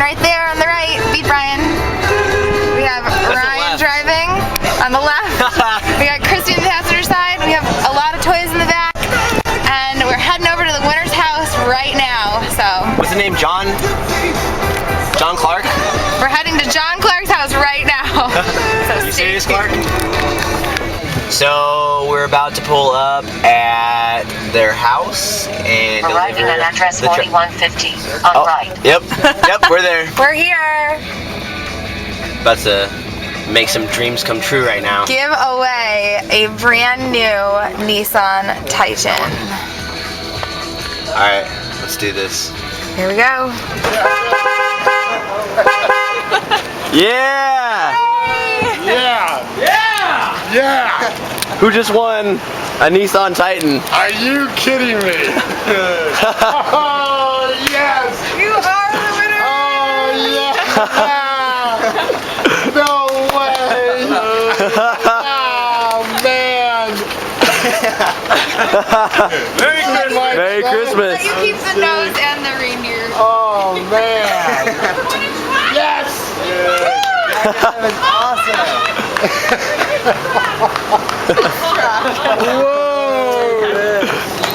right there on the right. Beat Brian. We have Ryan driving on the left. We got Christy on the passenger side. We have a lot of toys in the back. And we're heading over to the winner's house right now. So. What's the name? John Clarke? We're heading to John Clarke's house right now. So you serious, Clarke? So we're about to pull up at their house and arriving at address 4150 on right. Yep, we're there. We're here. About to make some dreams come true right now. Give away a brand new Nissan Titan. Alright, let's do this. Here we go. Yeah! Yeah! Yeah! Yeah! Who just won a Nissan Titan? Are you kidding me? Oh, yes! You are the winner! Oh, yeah! No way! Oh, man! Merry Christmas! Let you keep the nose and the reindeer. Oh, man! Yes! That was awesome! Whoa!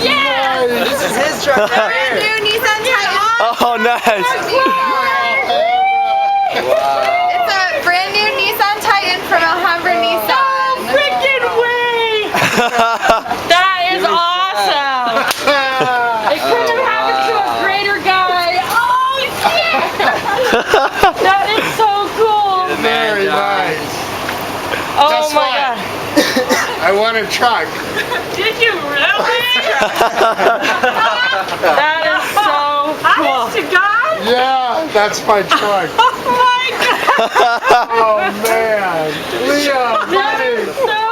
Yeah! Nice. This is his truck right Brand here. new Nissan Titan. Oh, nice! Wow. It's a brand new Nissan Titan from Alhambra Nissan. No freaking way! That is awesome! It couldn't have happened to a greater guy. Oh, yeah! That is so cool. Very nice. Oh Guess my what? god. I won a truck. Did you really? That is so cool. Honest to God? Yeah, that's my truck. Oh my god. Oh man. Leah, That buddy. is so